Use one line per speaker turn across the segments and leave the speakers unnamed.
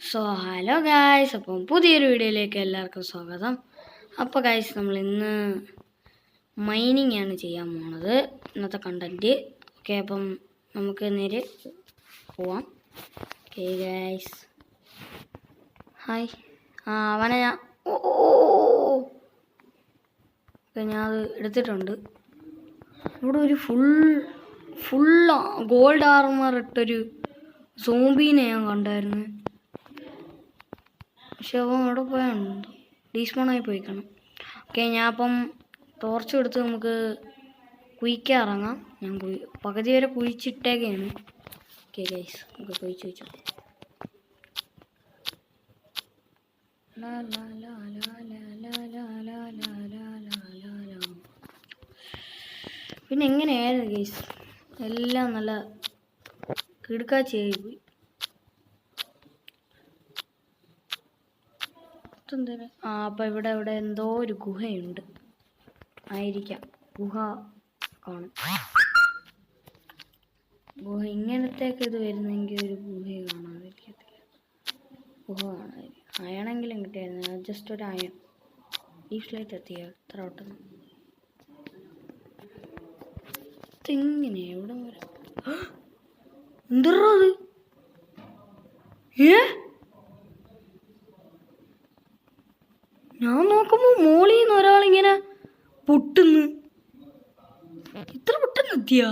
So hello guys, അപ്പം പുതിയൊരു വീഡിയോയിലേക്ക് എല്ലാവർക്കും സ്വാഗതം. അപ്പോൾ ഗായ്സ്, നമ്മൾ ഇന്ന് മൈനിങ് ആണ് ചെയ്യാൻ പോണത്, ഇന്നത്തെ കണ്ടൻറ്റ്. ഓക്കെ, അപ്പം നമുക്ക് നേരെ പോവാം. Okay guys, hi. അവനെ ഞാൻ ഞാൻ അത് എടുത്തിട്ടുണ്ട്. ഇവിടെ ഒരു ഫുൾ ഗോൾഡ് ആർമർ ഇട്ടൊരു സോംബീനെ ഞാൻ കണ്ടായിരുന്നു. പക്ഷെ അവൻ അവിടെ പോയാണോ ഡീസ്പോണായി പോയിക്കണം. ഓക്കെ, ഞാൻ അപ്പം ടോർച്ച് എടുത്ത് നമുക്ക് കുഴിക്കാൻ ഇറങ്ങാം. ഞാൻ പകുതി വരെ കുഴിച്ചിട്ടേക്കാണ്. ഓക്കെ ഗൈസ്, നമുക്ക് കുഴിച്ച് വെച്ചു. പിന്നെ എങ്ങനെയായിരുന്നു ഗൈസ്, എല്ലാം നല്ല കിടുക്കാച്ചയായി പോയി. അപ്പം ഇവിടെ എന്തോ ഒരു ഗുഹയുണ്ട് ആയിരിക്കാം. ഗുഹ കാണും. ഗുഹ ഇങ്ങനത്തേക്ക് ഇത് വരുന്നെങ്കിൽ ഒരു ഗുഹയെ കാണാതിരിക്കത്തില്ല. ഗുഹ കാണാതിരിക്കും. അയണെങ്കിലും കിട്ടിയായിരുന്നു. ജസ്റ്റ് ഒരു അയൺ. ഈ ഫ്ലൈറ്റ് എത്തിയോ എത്ര ഓട്ടുന്നു ഇങ്ങനെ എവിടെ വരാം. എന്തോ അത് ഞാൻ നോക്കുമ്പോ മോളിൽ നിന്ന് ഒരാളിങ്ങനെ പൊട്ടുന്നു. ഇത്ര പെട്ടെന്ന് എത്തിയാ?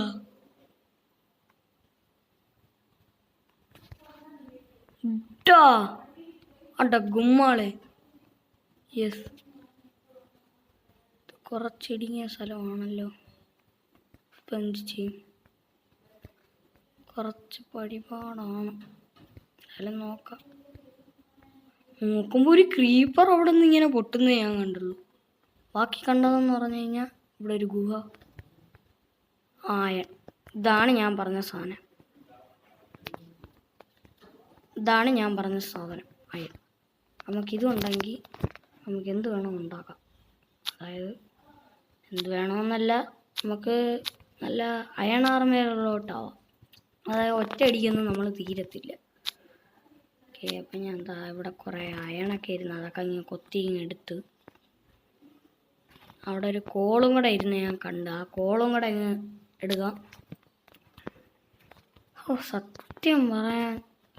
അണ്ട ഗുമ്മാളെ. യെസ്, കുറച്ചിടിങ്ങിയ സ്ഥലമാണല്ലോ. ഇപ്പം എന്ത് ചെയ്യും? കുറച്ച് പടിപാടാണ്. എന്നാലും നോക്കാം. നോക്കുമ്പോൾ ഒരു ക്രീപ്പർ അവിടെ നിന്ന് ഇങ്ങനെ പൊട്ടുന്നേ ഞാൻ കണ്ടുള്ളൂ. ബാക്കി കണ്ടതെന്ന് പറഞ്ഞു കഴിഞ്ഞാൽ ഇവിടെ ഒരു ഗുഹ, ആയൺ. ഇതാണ് ഞാൻ പറഞ്ഞ സാധനം. അയൺ. നമുക്കിതുണ്ടെങ്കിൽ നമുക്ക് എന്ത് വേണമെന്ന് ഉണ്ടാക്കാം. അതായത് എന്ത് വേണമെന്നല്ല, നമുക്ക് നല്ല അയൺ ആർമയിലോട്ടാവാം. അതായത് ഒറ്റയടിക്കൊന്നും നമ്മൾ തീരത്തില്ല. ഓക്കെ, അപ്പം ഞാൻ ഇവിടെ കുറേ അയണൊക്കെ ഇരുന്ന് അതൊക്കെ ഇങ്ങനെ കൊത്തി എടുത്ത് അവിടെ ഒരു കോളും കൂടെ ഇരുന്ന് ഞാൻ കണ്ട്. ആ കോളും കൂടെ അങ്ങ് എടുക്കാം. സത്യം പറയാൻ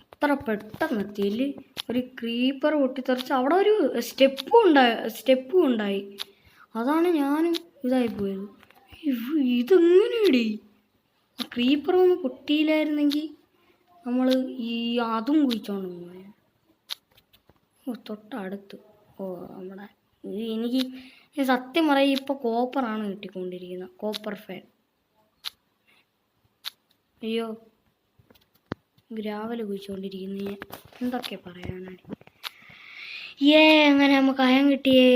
ഇത്ര പെട്ടെന്ന് എത്തിയില്ല. ഒരു ക്രീപ്പർ പൊട്ടിത്തെറിച്ച് അവിടെ ഒരു സ്റ്റെപ്പും ഉണ്ടായി. അതാണ് ഞാനും ഇതായിപ്പോയത്. ഇതെങ്ങനെയാടി? ആ ക്രീപ്പർ ഒന്ന് പൊട്ടിയില്ലായിരുന്നെങ്കിൽ നമ്മൾ അതും കുഴിച്ചോണ്ട് പോയ. തൊട്ടടുത്ത് നമ്മുടെ എനിക്ക് സത്യം പറയാം, ഇപ്പോൾ കോപ്പറാണ് കിട്ടിക്കൊണ്ടിരിക്കുന്നത്. Copper fan. അയ്യോ, ഗ്രാവൽ കുഴിച്ചുകൊണ്ടിരിക്കുന്ന എന്തൊക്കെ പറയാനാണ്. അങ്ങനെ നമുക്ക് അയൺ കിട്ടിയേ.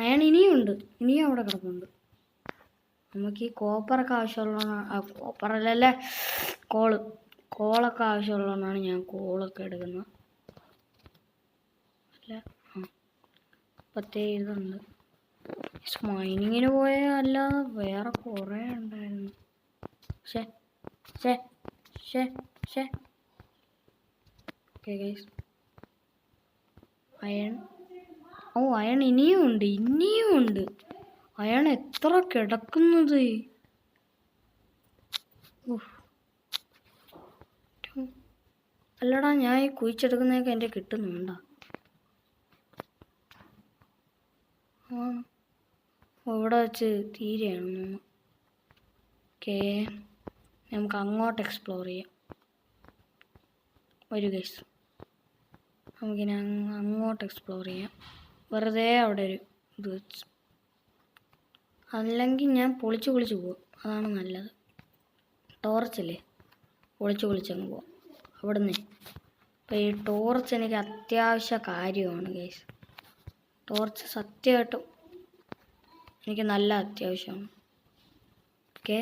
അയൺ ഇനിയും അവിടെ കിടപ്പുണ്ട്. നമുക്ക് ഈ കോപ്പറൊക്കെ ആവശ്യമുള്ളതാണ്. കോപ്പറല്ലേ, കോളൊക്കെ ആവശ്യമുള്ളതുകൊണ്ടാണ് ഞാൻ കോളൊക്കെ എടുക്കുന്നത്. അല്ല, ഇതുണ്ട്. മൈനിങ്ങിന് പോയാൽ അല്ലാതെ വേറെ കുറേ ഉണ്ടായിരുന്നു. ഓക്കെ ഗൈസ്, അയൺ ഇനിയും ഉണ്ട്. അയൺ എത്ര കിടക്കുന്നത്. അല്ലടാ, ഞാൻ ഈ കുഴിച്ചെടുക്കുന്നതൊക്കെ എൻ്റെ കിട്ടുന്നുണ്ടോ? ഇവിടെ വെച്ച് തീരെയാണ്. ഓക്കെ, നമുക്ക് അങ്ങോട്ട് എക്സ്പ്ലോർ ചെയ്യാം. ഒരു ഗൈസ്, നമുക്കിനി അങ്ങോട്ട് എക്സ്പ്ലോർ ചെയ്യാം. വെറുതെ അവിടെ ഒരു ഇത് വെച്ച്. അല്ലെങ്കിൽ ഞാൻ പൊളിച്ച് പോകും. അതാണ് നല്ലത്. ടോർച്ചല്ലേ, പൊളിച്ചങ്ങ് പോവാം അവിടുന്ന്. അപ്പോൾ ഈ ടോർച്ച് എനിക്ക് അത്യാവശ്യ കാര്യമാണ് ഗൈസ്. ടോർച്ച് സത്യമായിട്ടും എനിക്ക് നല്ല അത്യാവശ്യമാണ്. ഓക്കെ,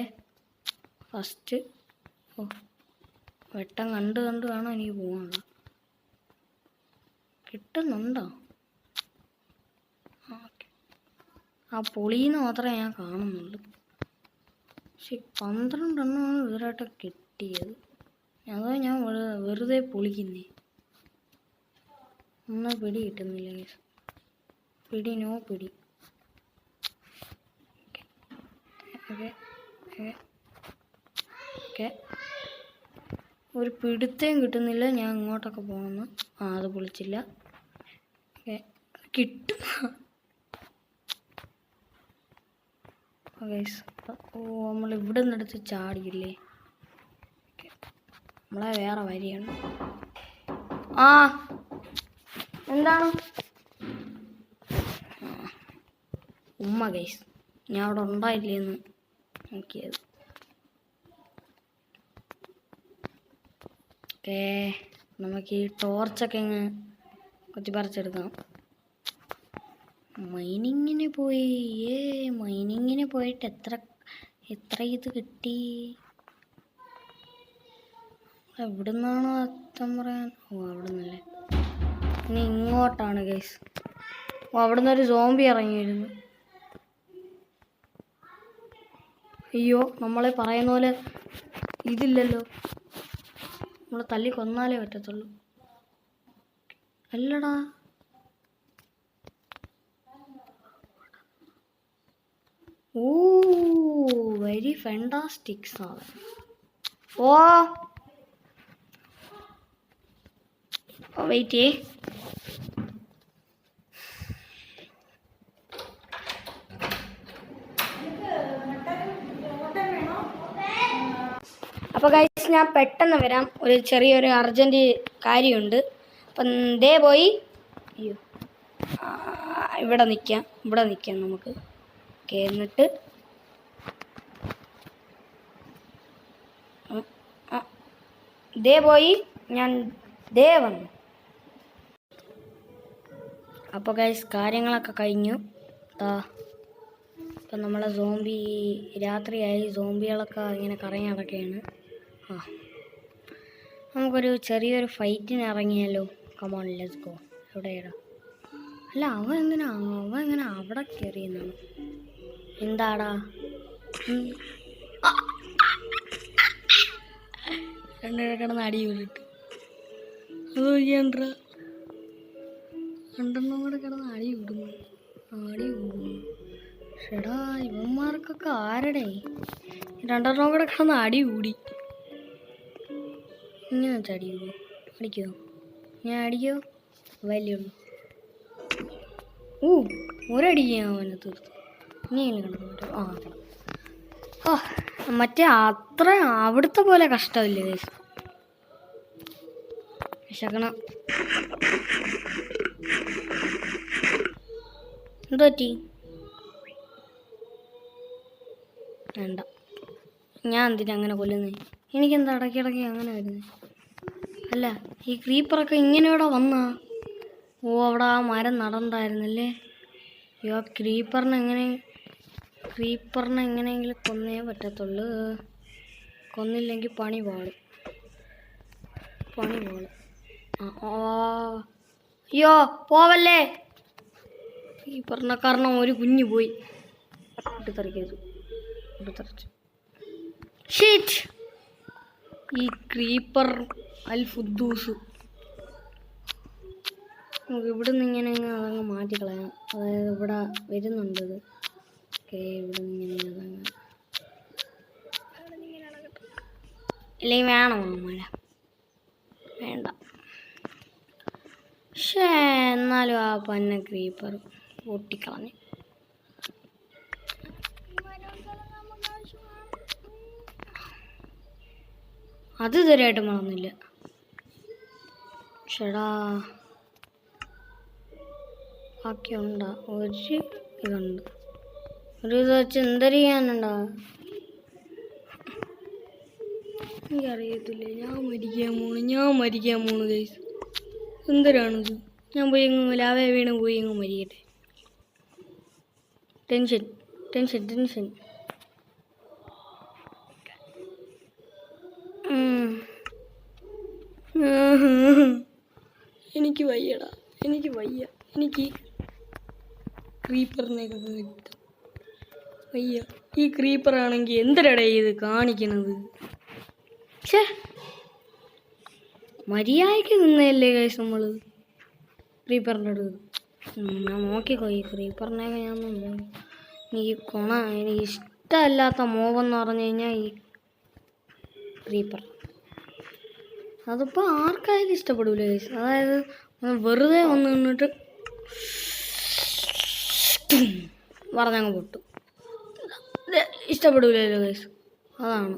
ഫസ്റ്റ് വെട്ടം കണ്ട് വേണം എനിക്ക് പോകാനുള്ളത്. കിട്ടുന്നുണ്ടോ? ഓക്കെ, ആ പൊളിന്ന് മാത്രമേ ഞാൻ കാണുന്നുള്ളൂ. പക്ഷെ 12 എണ്ണമാണ് ഇതുവരായിട്ട് കിട്ടിയത്. അതോ ഞാൻ വെറുതെ പൊളിക്കുന്നേ. ഒന്നും പിടി കിട്ടുന്നില്ല ഗൈസ്. പിടി നോ പിടി. Okay okay okay. ഒരു പിടുത്തയും കിട്ടുന്നില്ല. ഞാൻ ഇങ്ങോട്ടൊക്കെ പോകുന്നു. അത് പൊളിച്ചില്ല. ഓക്കെ കിട്ടും. ഗൈസ് നമ്മൾ ഇവിടെ നിന്നെടുത്ത് ചാടിയില്ലേ. നമ്മളെ വേറെ വരിയാണ്. എന്താണ് ഉമ്മ ഗൈസ്, ഞാൻ അവിടെ ഉണ്ടായില്ലേന്ന് നോക്കിയത്. ഓക്കേ, നമുക്ക് ഈ ടോർച്ചൊക്കെ ഇങ്ങ് കൊത്തിപ്പറിച്ചെടുക്കാം. മൈനിങ്ങിന് പോയിട്ട് എത്ര ഇത് കിട്ടി? എവിടെ നിന്നാണോ അർത്ഥം പറയാൻ? അവിടെ നിന്നല്ലേ. ഇനി ഇങ്ങോട്ടാണ് ഗൈസ്. അവിടെ നിന്നൊരു സോംബി ഇറങ്ങിയിരുന്നു. അയ്യോ, നമ്മളെ പറയുന്ന പോലെ ഇതില്ലല്ലോ. നമ്മൾ തല്ലി കൊന്നാലേ പറ്റത്തുള്ളൂ. അല്ലടാ, വെരി ഫാന്റാസ്റ്റിക് സാധനം. വെയിറ്റ് ചെയ്യേ. അപ്പോൾ ഗൈസ്, ഞാൻ പെട്ടെന്ന് വരാം. ഒരു ചെറിയൊരു അർജൻറ്റ് കാര്യമുണ്ട്. അപ്പം ദേ പോയി. അയ്യോ, ഇവിടെ നിൽക്കാം നമുക്ക്. ഓക്കെ, എന്നിട്ട് ദേ പോയി. ഞാൻ ദേ വന്നു. അപ്പോൾ ഗൈസ്, കാര്യങ്ങളൊക്കെ കഴിഞ്ഞു. ഇപ്പം നമ്മളെ സോംബി രാത്രിയായി. സോംബികളൊക്കെ ഇങ്ങനെ കറങ്ങി നടക്കുകയാണ്. നമുക്കൊരു ചെറിയൊരു ഫൈറ്റിന് ഇറങ്ങിയാലോ? Come on, let's go. എവിടെയാടാ? അല്ല, അവൻ എങ്ങനെ അവിടെ കയറിയെന്നാണ്? എന്താടാ? രണ്ടുപേരെ കിടന്ന് അടി വിളിട്ട്. അത് ചെയ്യണ്ട. രണ്ടെണ്ണം കൂടെ കിടന്ന് അടി വിടുന്നു. ഷെടാ, ഇവന്മാർക്കൊക്കെ ആരടേ? രണ്ടെണ്ണം കൂടെ കിടന്ന് അടി കൂടി. ഇങ്ങനെ അടിക്കോ? ഞാൻ അടിക്കോ? വലിയുള്ളൂ. ഒരടിക്ക് ഞാൻ അവനെ തീർത്തു. ഇനി കിടന്നു. മറ്റേ അത്ര അവിടുത്തെ പോലെ കഷ്ടമില്ല ഗൈസ്. വിശക്കണം. എന്ത് പറ്റി? വേണ്ട, ഞാൻ എന്തിനാ അങ്ങനെ കൊല്ലുന്നത്? എനിക്കെന്താ ഇടയ്ക്കിടയ്ക്ക് അങ്ങനെ വരുന്നത്? അല്ല, ഈ ക്രീപ്പറൊക്കെ ഇങ്ങനെ ഇവിടെ വന്നാ? അവിടെ ആ മരം നടണ്ടായിരുന്നല്ലേ. അയ്യോ, ക്രീപ്പറിനെ എങ്ങനെയെങ്കിലും കൊന്നേ പറ്റത്തുള്ളൂ. കൊന്നില്ലെങ്കിൽ പണി പാളും. അയ്യോ, പോവല്ലേ. ക്രീപ്പറിനെ കാരണം ഒരു കുഞ്ഞു പോയി. തെറിച്ചു. ഷീറ്റ്, ഈ ക്രീപ്പർ അൽ ഫുദ്ദൂസ്. നമുക്ക് ഇവിടെ നിന്ന് ഇങ്ങനെ അതങ്ങ് മാറ്റിക്കളയാം. അതായത് ഇവിടെ വരുന്നുണ്ട് ഇത്. ഓക്കെ, ഇവിടെ നിന്ന് ഇങ്ങനെ അതങ്ങ്. ഇല്ലെങ്കിൽ വേണോ മഴ? വേണ്ട. പക്ഷേ എന്നാലും ആ പന്ന ക്രീപ്പർ പൊട്ടിക്കളഞ്ഞു. അത് ഇതുവരെയായിട്ടും വളർന്നില്ല. ഷെടാ, ബാക്കിയുണ്ടാ? ഒരു ഇതുണ്ട്. ഒരു ഇത് വെച്ച് എന്തൊരു ചെയ്യാനുണ്ടാ? എനിക്കറിയത്തില്ല. ഞാൻ മരിക്കാൻ പോണു ഗൈസ്. എന്തൊരാണിത്? ഞാൻ പോയി എങ്ങ് ലാവേ വീണ് പോയി എങ്ങ് മരിക്കട്ടെ. ടെൻഷൻ. എനിക്ക് വയ്യടാ, എനിക്ക് ക്രീപ്പറിനെയൊക്കെ വയ്യ. ഈ ക്രീപ്പറാണെങ്കിൽ എന്തിനടേ ഇത് കാണിക്കണത്? ഛേ, മര്യാദയ്ക്ക് നിന്നല്ലേ ഗൈസ് നമ്മൾ. ക്രീപ്പറിൻ്റെ അടുത്ത് ഞാൻ നോക്കിക്കോ. ഈ ക്രീപ്പറിനെയൊക്കെ ഞാൻ എനിക്ക് എനിക്ക് ഇഷ്ടമല്ലാത്ത മോവെന്ന് പറഞ്ഞു കഴിഞ്ഞാൽ ഈ ക്രീപ്പർ. അതിപ്പോൾ ആർക്കായാലും ഇഷ്ടപ്പെടില്ല ഗൈസ്. അതായത് വെറുതെ വന്ന് നിന്നിട്ട് പറഞ്ഞങ്ങ് പൊട്ടു. ഇഷ്ടപ്പെടില്ലല്ലോ ഗൈസ്. അതാണ്.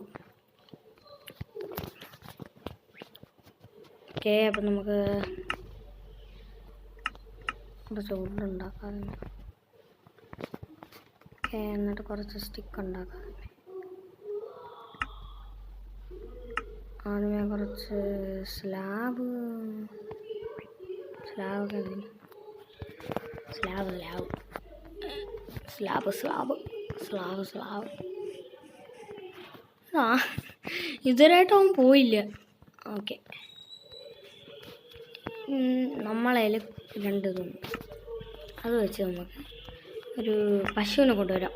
ഓക്കെ, അപ്പം നമുക്ക് കുറച്ച് വുഡ് ഉണ്ടാക്കാം. ഓക്കെ, എന്നിട്ട് കുറച്ച് സ്റ്റിക്ക് ഉണ്ടാക്കാം. ആദ്യമേ കുറച്ച് സ്ലാബ് ആ ഇതുവരെയായിട്ട് അവൻ പോയില്ല. ഓക്കെ, നമ്മളതിൽ 2 ഇതുണ്ട്. അത് വെച്ച് നമുക്ക് ഒരു പശുവിനെ കൊണ്ടുവരാം.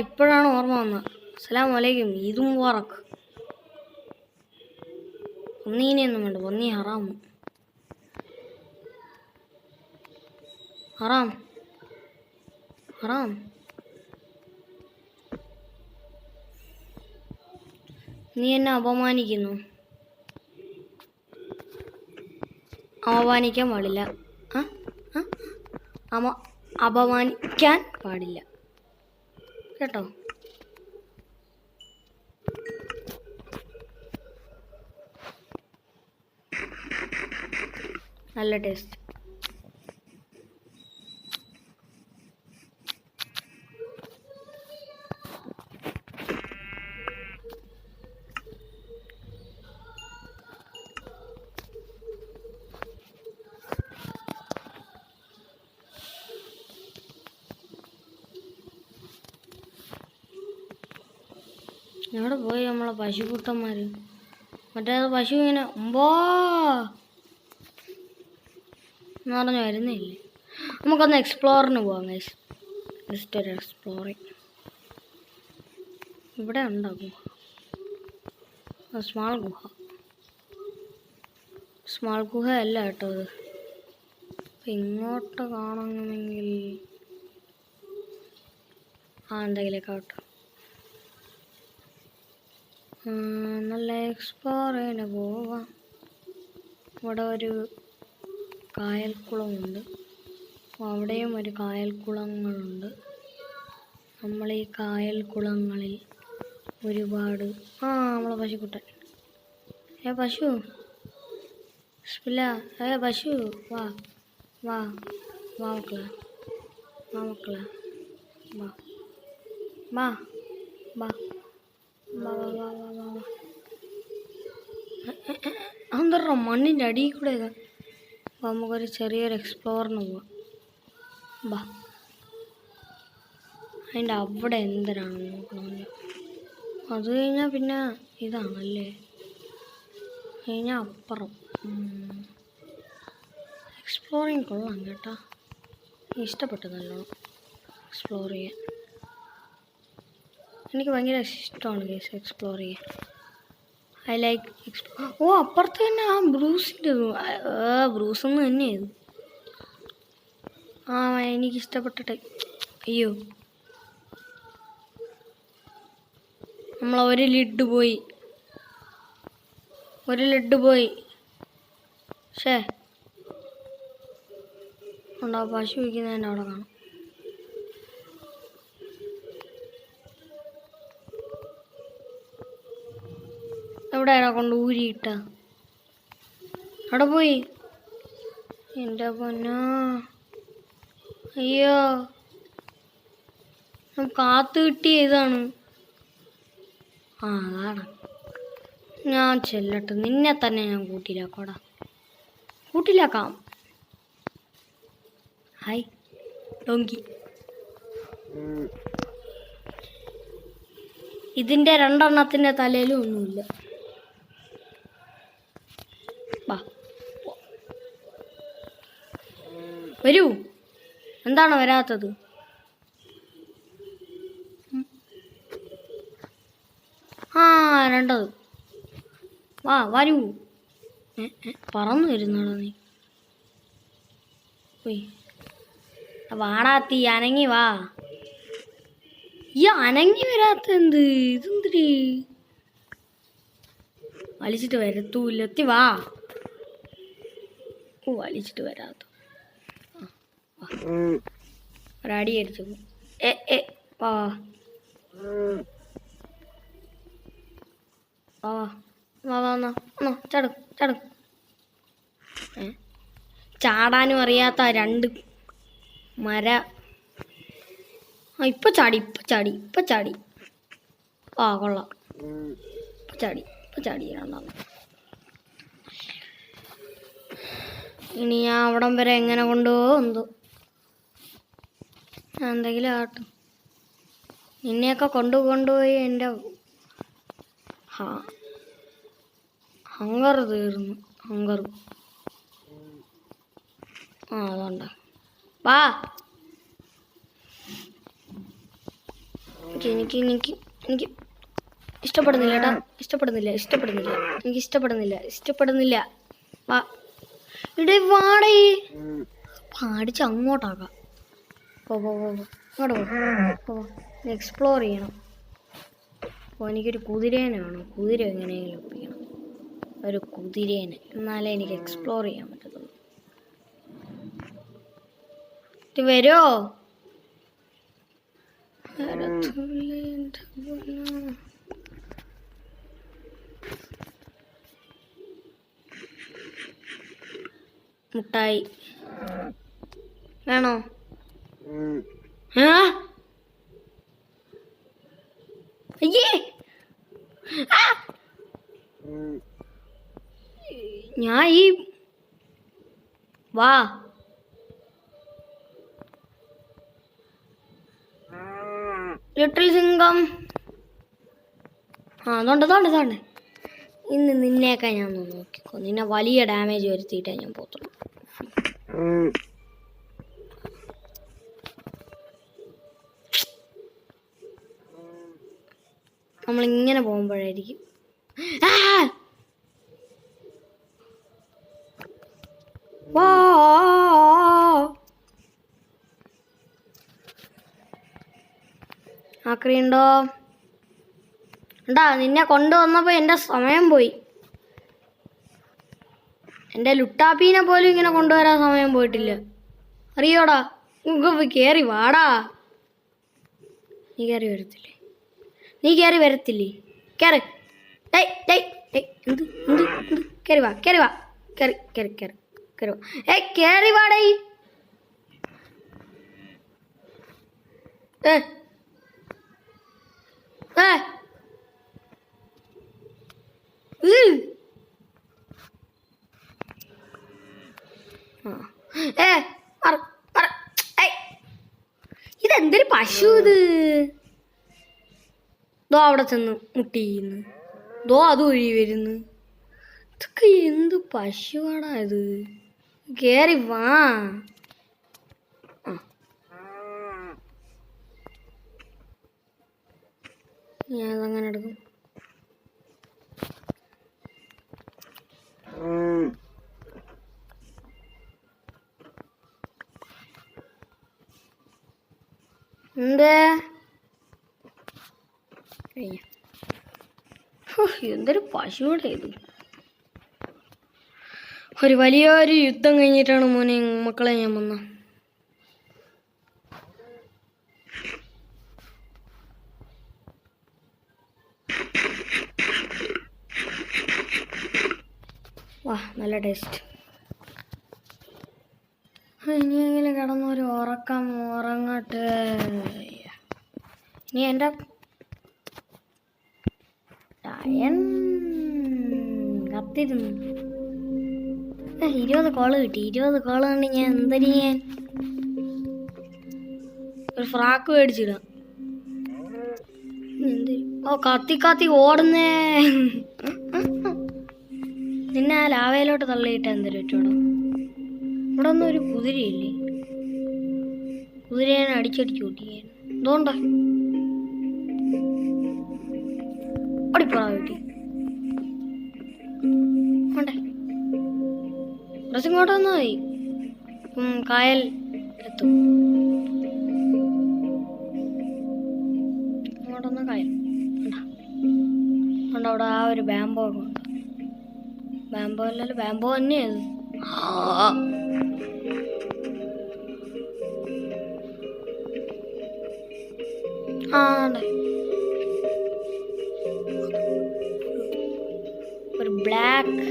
ഇപ്പോഴാണ് ഓർമ്മ വന്നത്. അസ്സലാമു അലൈക്കും. ഈദ് മുബാറക്ക്. ഒന്നീനെയൊന്നും വേണ്ട, ഒന്നീ ഹറാം. നീ എന്നെ അപമാനിക്കുന്നു. അപമാനിക്കാൻ പാടില്ല. അപമാനിക്കാൻ പാടില്ല കേട്ടോ. നല്ല ടേസ്റ്റ്. എവിടെ പോയി നമ്മളെ പശുക്കുട്ടന്മാർ? മറ്റേത് പശു ഇങ്ങനെ എന്ന് പറഞ്ഞു വരുന്നില്ലേ. നമുക്കൊന്ന് എക്സ്പ്ലോറിന് പോവാം ഗൈസ്. ജസ്റ്റ് ഒരു എക്സ്പ്ലോറിങ്. ഇവിടെ ഉണ്ടോ ഗുഹ? സ്മാൾ ഗുഹ അല്ല കേട്ടോ അത്. അപ്പം ഇങ്ങോട്ട് കാണണമെങ്കിൽ എന്തെങ്കിലുമൊക്കെ ആവട്ടെ. നല്ല എക്സ്പ്ലോറിന് പോവാം. ഇവിടെ ഒരു കായൽക്കുളമുണ്ട്. അവിടെയും ഒരു കായൽക്കുളങ്ങളുണ്ട്. നമ്മൾ ഈ കായൽക്കുളങ്ങളിൽ ഒരുപാട് നമ്മളെ പശുക്കുട്ടൻ. പശു പശു വാ മക്കളെ അതെന്തോ മണ്ണിൻ്റെ അടിയിൽ കൂടെ ഇതാ. അപ്പോൾ നമുക്കൊരു ചെറിയൊരു എക്സ്പ്ലോറിന് പോവാം. അതിൻ്റെ അവിടെ എന്തിനാണെന്ന് നോക്കണമല്ലോ. അത് കഴിഞ്ഞാൽ പിന്നെ ഇതാണല്ലേ, കഴിഞ്ഞാൽ അപ്പുറം. എക്സ്പ്ലോറിങ് കൊള്ളാം കേട്ടോ. ഇഷ്ടപ്പെട്ടു നല്ലോണം എക്സ്പ്ലോർ ചെയ്യാൻ. എനിക്ക് ഭയങ്കര ഇഷ്ടമാണ് കേസ് എക്സ്പ്ലോർ ചെയ്യാൻ. ഐ ലൈക്ക് അപ്പുറത്ത് തന്നെ ആ ബ്രൂസിൻ്റെ ബ്രൂസൊന്നും തന്നെയായത്. എനിക്കിഷ്ടപ്പെട്ടിട്ട്. അയ്യോ, നമ്മളൊരു ലിഡ് പോയി. ഉണ്ടോ പശു വയ്ക്കുന്നതിൻ്റെ അവിടെ കാണാം. എവിടെയാണോ കൊണ്ട് ഊരിയിട്ട? അവിടെ പോയി. എൻ്റെ പൊന്നാ, അയ്യോ, കാത്തു കിട്ടിയ ഇതാണ്. അതാണ്. ഞാൻ ചെല്ലട്ടെ, നിന്നെ തന്നെ ഞാൻ കൂട്ടിലാക്കാം. Hi donkey. ഇതിൻ്റെ 2 എണ്ണത്തിൻ്റെ തലയിലും ഒന്നുമില്ല. വരൂ. എന്താണ് വരാത്തത്? രണ്ടത്. വരൂ. പറന്നു വരുന്നാണോ നീ? ഉയ് വാടാത്തി അനങ്ങി വാ. ഈ അനങ്ങി വരാത്ത എന്ത് ഇതെന്തിരി വലിച്ചിട്ട് വരത്തൂല്ല. എത്തി വാ. വലിച്ചിട്ട് വരാത്ത ഒരടി അടിച്ചു. വാ വാ വാ വാ എന്നാ ചാടും ചാടും. ചാടാനും അറിയാത്ത രണ്ട് മര. ഇപ്പൊ ചാടി. ആ കൊള്ളാം. ഇപ്പൊ ചാടി രണ്ടാമത്. ഇനി ഞാൻ അവിടം വരെ എങ്ങനെ കൊണ്ടുപോകും എന്തോ. എന്തെങ്കിലും ആട്ടും. നിന്നെയൊക്കെ കൊണ്ടുപോയി എൻ്റെ ഹങ്കർ തീർന്നു. ഹങ്കർ അതുകൊണ്ടാ. വാ. എനിക്ക് ഇഷ്ടപ്പെടുന്നില്ല കേട്ടാ. എനിക്ക് ഇഷ്ടപ്പെടുന്നില്ല. വാ ഇവിടെ വാടേ. പാടിച്ച് അങ്ങോട്ടാക്കാം. പോ. എക്സ്പ്ലോർ ചെയ്യണം. അപ്പോൾ എനിക്കൊരു കുതിരേനെ വേണം. കുതിര എങ്ങനെയെങ്കിലും ഒപ്പിക്കണം. ഒരു കുതിരേനെ എന്നാലേ എനിക്ക് എക്സ്പ്ലോർ ചെയ്യാൻ പറ്റത്തുള്ളൂ. വരുമോ? മുട്ടായി വേണോ? അയ്യേ ഞാൻ ഈ വാ. ലിറ്റിൽ സിംഗം. തോണ്ട് ഇന്ന് നിന്നെയൊക്കെ ഞാൻ നോക്കിക്കോ. നിന്നെ വലിയ ഡാമേജ് വരുത്തിയിട്ടേ ഞാൻ പോത്തുള്ളൂ. നമ്മളിങ്ങനെ പോകുമ്പോഴായിരിക്കും. ആക്രിയുണ്ടോ? നിന്നെ കൊണ്ടുവന്നപ്പോൾ എൻ്റെ സമയം പോയി. എൻ്റെ ലുട്ടാപ്പീനെ പോലും ഇങ്ങനെ കൊണ്ടുവരാൻ സമയം പോയിട്ടില്ല. അറിയോടാ? കയറി വാടാ. നീ കയറി വരത്തില്ലേ? കയറി. എന്ത് കയറി വാ. കയറി വാ. കയറി വാടേ. ഇതെന്തൊരു പശു ഇത്? അവിടെ ചെന്ന് മുട്ടിന്ന്. അത് ഒഴി വരുന്നു. ഇതൊക്കെ എന്ത് പശുവാടാ ഇത്? കേറി വാ. ഞാൻ അതങ്ങനെ എടുക്കും. എന്തേ എന്തൊരു പശുവിടെ ഇത്? ഒരു വലിയൊരു യുദ്ധം കഴിഞ്ഞിട്ടാണ് മോനെ മക്കളെ ഞാൻ വന്ന. വാ നല്ല ടേസ്റ്റ്. ഇനിയെങ്കിലും കിടന്നൊരു ഉറങ്ങട്ടെ. ഇനി എൻ്റെ ടയൻ കത്തിരുന്നു. 20 കോള് കിട്ടി. 20 കോള് കണ്ട് ഞാൻ എന്തിനു ചെയ്യാൻ? ഒരു ഫ്രാക്ക് മേടിച്ചിടാം. കത്തി ഓടുന്നേ. നിന്നെ ആ ലാവയിലോട്ട് തള്ളിയിട്ട് എന്തൊരു പറ്റോടോ? ഇവിടെ ഒന്നും ഒരു കുതിരയില്ലേ? കുതിരയെ അടിച്ചടിച്ച് കൂട്ടിയാൻ എന്തുകൊണ്ടാ? ഓടിപ്പോടാ വീട്ടിൽ. കുറച്ചിങ്ങോട്ട് വന്നാൽ മതി. അപ്പം കായൽ എത്തും. അങ്ങോട്ടൊന്ന് കായൽ കണ്ടോ, അവിടെ ആ ഒരു ബാമ്പോ ഉണ്ട്. ബാമ്പോ അല്ലല്ലോ, ബാമ്പോ തന്നെയത്. ഒരു ബ്ലാക്ക്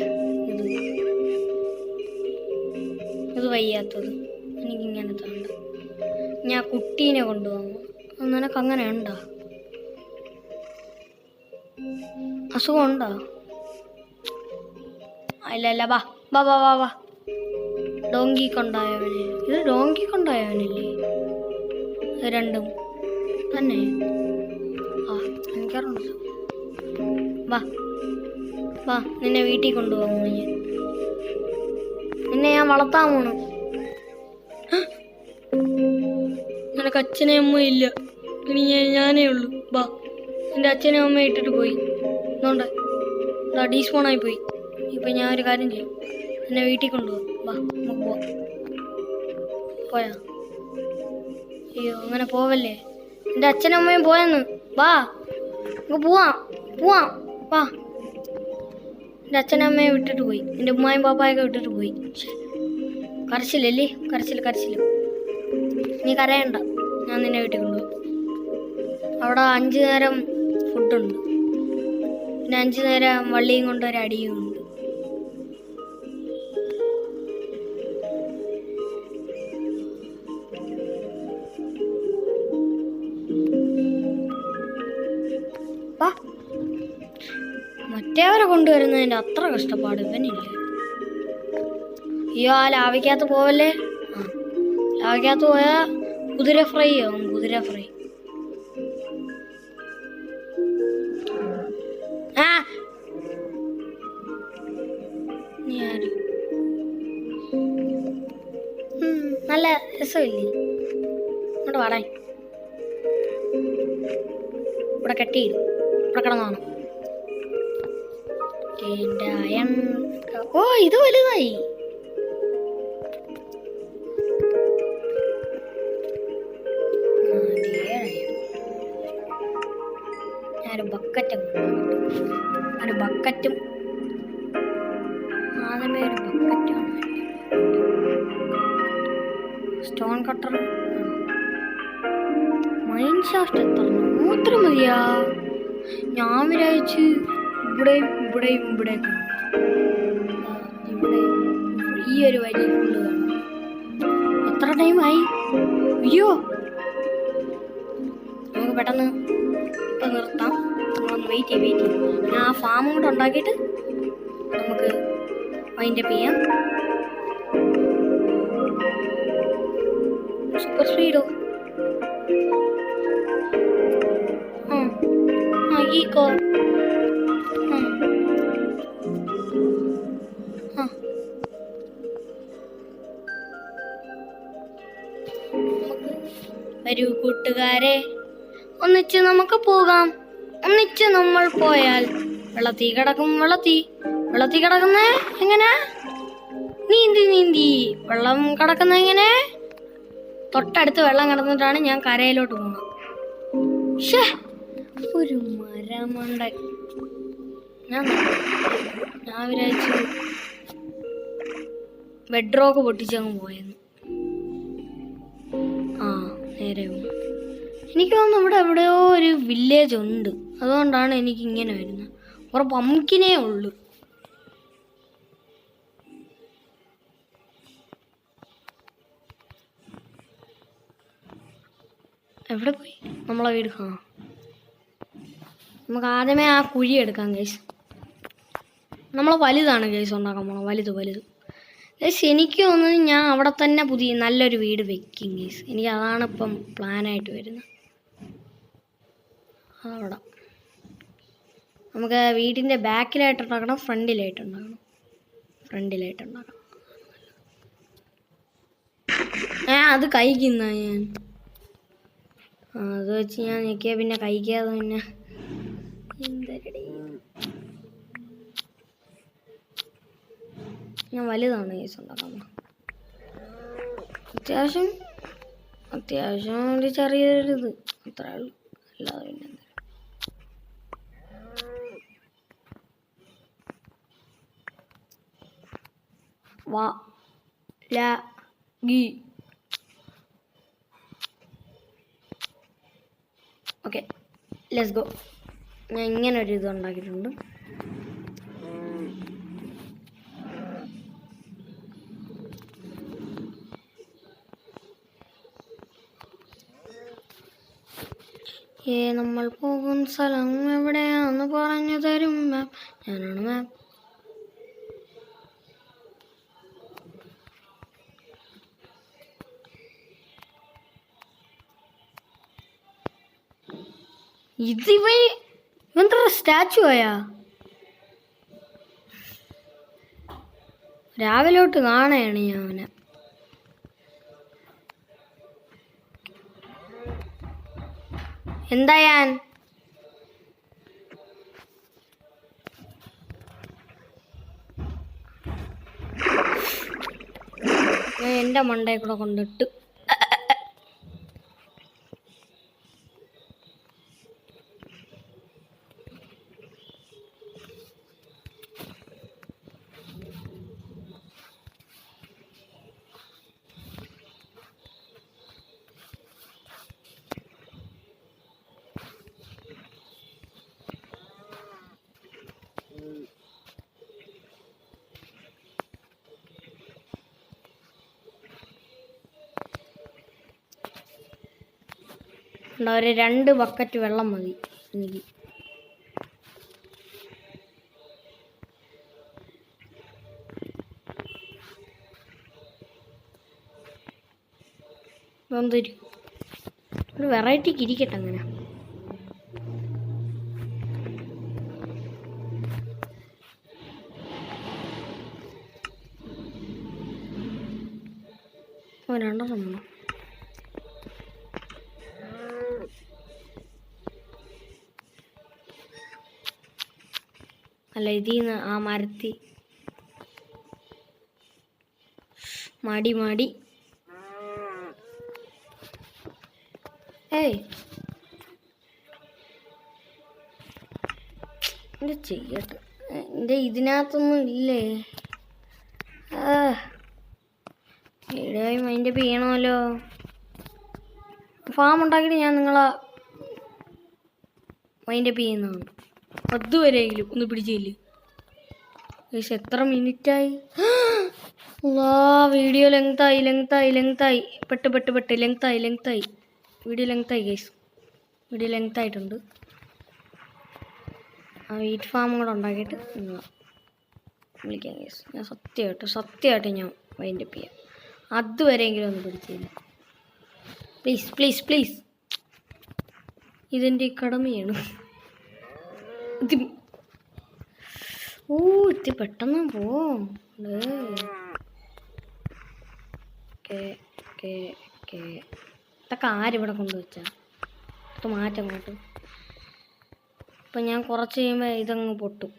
ഇത് വയ്യാത്തത് എനിക്കിങ്ങനെ തണ്ട. ഞാൻ കുട്ടീനെ കൊണ്ടുപോകുന്നു. നിനക്ക് അങ്ങനെ ഉണ്ടോ? അസുഖം ഉണ്ടോ? ഇല്ല വാ വാ വാ വാ വാ. ഡോങ്കി കൊണ്ടായവനെ, ഇത് ഡോങ്കി കൊണ്ടായവനല്ലേ? രണ്ടും തന്നെ. എനിക്കറിയില്ല. വാ വാ, നിന്നെ വീട്ടിൽ കൊണ്ടുപോകുന്നു ഞാൻ. നിന്നെ ഞാൻ വളർത്താൻ പോണു. നിനക്ക് അച്ഛനും അമ്മയും ഇല്ല, ഇനി ഞാനേ ഉള്ളൂ. വാ, എൻ്റെ അച്ഛനും അമ്മയും ഇട്ടിട്ട് പോയി. എന്തുകൊണ്ട് ഡീസ്പോണായി പോയി. ഇപ്പം ഞാൻ ഒരു കാര്യം ചെയ്യും, എന്നെ വീട്ടിൽ കൊണ്ടുപോകാം. വാ, നമുക്ക് പോവാം. പോയാ? അയ്യോ, അങ്ങനെ പോവല്ലേ. എൻ്റെ അച്ഛനും അമ്മയും പോയെന്ന്. വാ, നമുക്ക് പോവാം വാ. എൻ്റെ അച്ഛനും അമ്മയെ വിട്ടിട്ട് പോയി, എൻ്റെ ഉമ്മായും പാപ്പായൊക്കെ വിട്ടിട്ട് പോയി. കരച്ചില്ലല്ലേ? കരച്ചില്ല. നീ കരയണ്ട, ഞാൻ നിന്നെ വീട്ടിൽ കൊണ്ടുപോകും. അവിടെ 5 നേരം ഫുഡുണ്ട്, പിന്നെ 5 നേരം വള്ളിയും കൊണ്ട് ഒരു അടിയും ഉണ്ട്. മറ്റേവരെ കൊണ്ടുവരുന്നതിൻ്റെ അത്ര കഷ്ടപ്പാട് ഇവനില്ല. അയ്യോ, ആ ലാവയ്ക്കകത്ത് പോവല്ലേ. ലാവയ്ക്കകത്ത് പോയാൽ കുതിര ഫ്രൈ ആവും. കുതിര ഫ്രൈ. നല്ല രസമില്ലേ? ഇങ്ങോട്ട് വാടാ. ഇവിടെ കെട്ടിയിടും, ഇവിടെ കിടന്നാണ്. അയൺ. ഓ, ഇത് വലുതായി. ഞാനൊരു ബക്കറ്റും ആദ്യമേ ഒരു ബക്കറ്റാണ്. Stone cutter. മൈൻ ഷാഫ്റ്റ് എത്ര? മൂത്ര മതിയാ? ഞാൻ വിചാരിച്ച് ഇവിടെ ഈ ഒരു വരി ഫുള്ള് കാണും. എത്ര ടൈമായി? അയ്യോ, നമുക്ക് പെട്ടെന്ന് ഇപ്പം നിർത്താം. നമ്മളൊന്ന് വെയിറ്റ് ചെയ്യും. ഞാൻ ആ ഫാമും കൂടെ ഉണ്ടാക്കിയിട്ട് നമുക്ക് വൈൻഡപ്പ് ചെയ്യാം. സൂപ്പർ സ്പീഡോ? ഈക്കോ. വരൂ കൂട്ടുകാരെ, ഒന്നിച്ച് നമുക്ക് പോകാം. ഒന്നിച്ച് നമ്മൾ പോയാൽ വെള്ളത്തി കിടക്കും. വെള്ളത്തി കിടക്കുന്ന എങ്ങനെ? നീന്തി വെള്ളം കിടക്കുന്ന എങ്ങനെ? തൊട്ടടുത്ത് വെള്ളം കിടന്നിട്ടാണ് ഞാൻ കരയിലോട്ട് പോകുന്നത്. ഒരു മരമണ്ട. ഞാൻ വിചാരിച്ചു ബെഡ്റോക്ക് പൊട്ടിച്ചങ്ങ് പോയെന്ന്. നേരെ എനിക്ക് തോന്നുന്നു ഇവിടെ എവിടെയോ ഒരു വില്ലേജ് ഉണ്ട്, അതുകൊണ്ടാണ് എനിക്ക് ഇങ്ങനെ വരുന്നത്. കുറെ പമ്പിക്കിനേ ഉള്ളു. എവിടെ പോയി നമ്മളെ വീട്? നമുക്ക് ആദ്യമേ ആ കുഴി എടുക്കാം ഗൈസ്. നമ്മൾ വലുതാണ് ഗൈസ് ഉണ്ടാക്കാൻ പോണം. വലുത് ഗൈസ്. എനിക്ക് തോന്നുന്നത് ഞാൻ അവിടെ തന്നെ നല്ലൊരു വീട് വെക്കും ഗൈസ്. എനിക്ക് അതാണ് ഇപ്പം പ്ലാനായിട്ട് വരുന്നത്. അവിടെ നമുക്ക് വീടിൻ്റെ ബാക്കിലായിട്ട് ഉണ്ടാക്കണം, ഫ്രണ്ടിലായിട്ട് ഉണ്ടാക്കണം. അത് കഴിക്കുന്ന ഞാൻ അത് വെച്ച് ഞാൻ നിൽക്കുക, പിന്നെ കഴിക്കാതെ പിന്നെ ഞാൻ വലുതാണ് കേസ് ഉണ്ടാക്കാൻ. അത്യാവശ്യം ഒരു ചെറിയൊരിത് അത്രേ ഉള്ളൂ. അല്ലാതെ പിന്നെ ഓക്കെ, ലെറ്റ്സ് ഗോ. ഞാൻ ഇങ്ങനെ ഒരു ഇത് ഉണ്ടാക്കിയിട്ടുണ്ട്. നമ്മൾ പോകുന്ന സ്ഥലം എവിടെയാണെന്ന് പറഞ്ഞു തരും മാം. ഞാനാണ് മാം. ഇവന്ത്ര സ്റ്റാച്ചു ആയാ? രാവിലെ തൊട്ട് കാണുകയാണ് ഞാൻ അവനെ. എന്താ ഞാൻ എൻ്റെ മണ്ടയിൽ കൂടെ കൊണ്ടിട്ട് ഒരു 2 ബക്കറ്റ് വെള്ളം മതി എനിക്ക്. ഒരു വെറൈറ്റിക്ക് ഇരിക്കട്ടെ അങ്ങനെ. രണ്ടെണ്ണം അല്ല, ഇതിന്ന് ആ മരത്തി മാടി എന്ത് ചെയ്യട്ടെ? എൻ്റെ ഇതിനകത്തൊന്നും ഇല്ലേ? വീഡിയോയും അതിൻ്റെ ചെയ്യണമല്ലോ. ഫാം ഉണ്ടാക്കിയിട്ട് ഞാൻ നിങ്ങളെ മൈൻഡ് അപ്പ് ചെയ്യുന്നതാണ്. അതുവരെയെങ്കിലും ഒന്ന് പിടിച്ചില്ല. എത്ര മിനിറ്റായി? വീഡിയോ ലെങ്തായി പെട്ട് ലെങ്തായി. വീഡിയോ ലെങ്തായി ഗൈസ്. വീഡിയോ ലെങ്തായിട്ടുണ്ട്. ആ വീറ്റ് ഫാം കൂടെ ഉണ്ടാക്കിയിട്ട് വിളിക്കാം ഗൈസ്. ഞാൻ സത്യമായിട്ട് ഞാൻ മൈൻഡ് അപ്പ് ചെയ്യാം. അതുവരെയെങ്കിലും ഒന്ന് പിടിച്ചില്ല. പ്ലീസ്. ഇതെൻ്റെ കടമയാണ്. ഇത് പെട്ടെന്ന് പോവും. ഇതൊക്കെ ആരിവിടെ കൊണ്ടുവച്ചാ? ഇത് മാറ്റം അങ്ങോട്ട്. ഇപ്പം ഞാൻ കുറച്ച് കഴിയുമ്പോൾ ഇതങ്ങ് പൊട്ടും.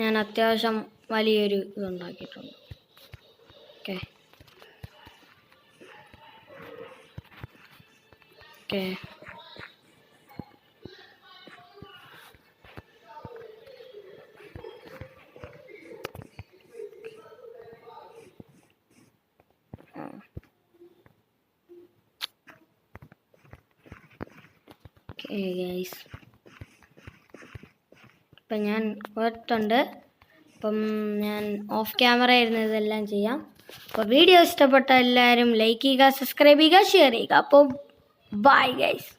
ഞാൻ അത്യാവശ്യം വലിയൊരു ഇതുണ്ടാക്കിയിട്ടുണ്ട്. ഓക്കെ ഗൈസ്, ഇപ്പം ഞാൻ ഓർത്തുണ്ട്. അപ്പം ഞാൻ ഓഫ് ക്യാമറ ഇരുന്ന് ഇതെല്ലാം ചെയ്യാം. അപ്പോൾ വീഡിയോ ഇഷ്ടപ്പെട്ട എല്ലാവരും ലൈക്ക് ചെയ്യുക, സബ്സ്ക്രൈബ് ചെയ്യുക, ഷെയർ ചെയ്യുക. അപ്പോൾ ബൈ ഗൈസ്.